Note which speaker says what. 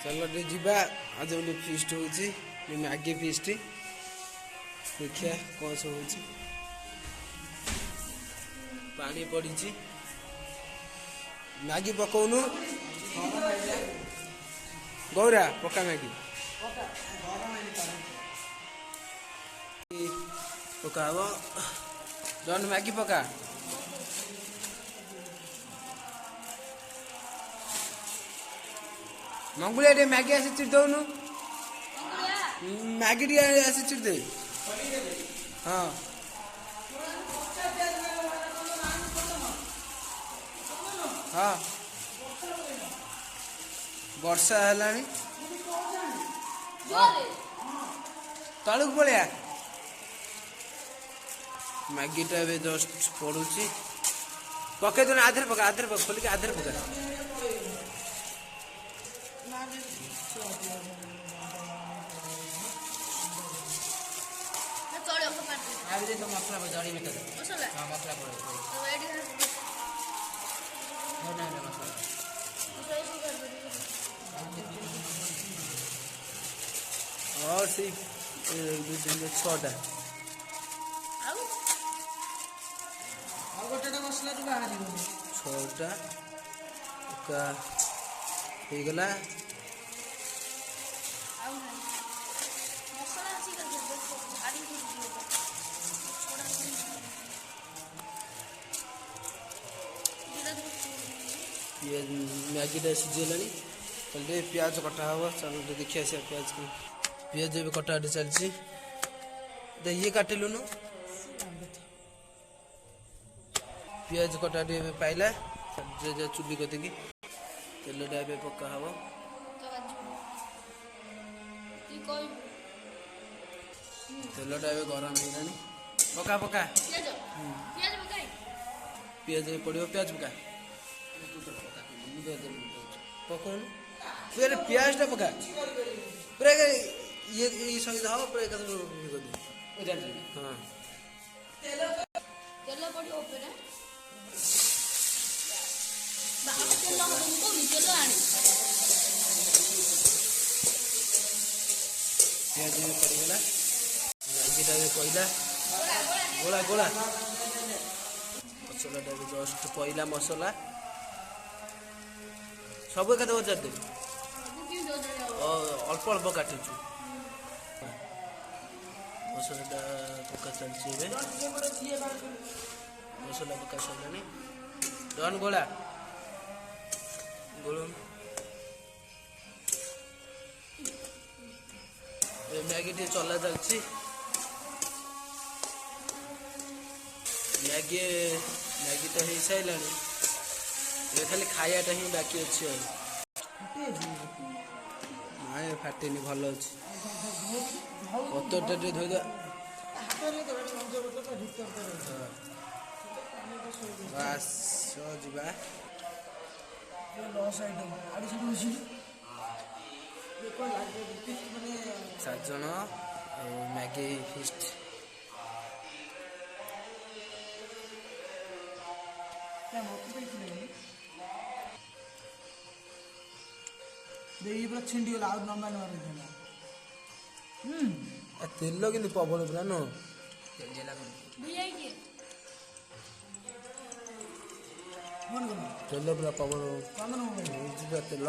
Speaker 1: चलो जीवा आज गोटे फिस्ट हो मैगी फिस्ट देखिए कौन सब हो पानी पड़ी मैगी पकाउनु गौरा पका मैगी पका डन मैगी पका मंगुलिया टे मैगी आसी चिर दौनु मैगी टे आसी चिर दे हाँ हाँ वर्षा है तलक पलिया मैगी टा जस्ट पड़ुची पके दे आधे पका खोल के आधे पका तो मसला जड़ी में मसला मसला और सी 6टा मसला 6टा हो गला मैगी टा सीझेगा चलते प्याज कटा हम चलो देखिए आस प्याज को पियाज भी कटा चलती ये काटिलुनु पियाज कटा पाइला चुली कतिकी तेल टा पका हम तेल टा गरम होगा पका पका पियाज पड़ो प्याज पका पकाउनु पूरा प्याज टा पका पूरा ये सहित हम पूरा एक हाँ प्याज भी पड़गला मैगीटा भी पड़ा गोला गोला मसला जस्ट पड़ा मसला सब एक बजार देवी अल्प अल्प काटुचु मसला पका चलती मसला पका सारे डन गोला गोल मैगी टे चला चलती मैगी मैगी तो हो सारा ये खाली खायाटा ही बाकी अच्छे नाई फाटेनि भल अच्छे पतरटा धोद बास जा 7 जन मैगी फिस्ट
Speaker 2: पूरा छिंडी गला और नंबर
Speaker 1: तेल कि पवन पूरा न तेल पूरा पवन तेल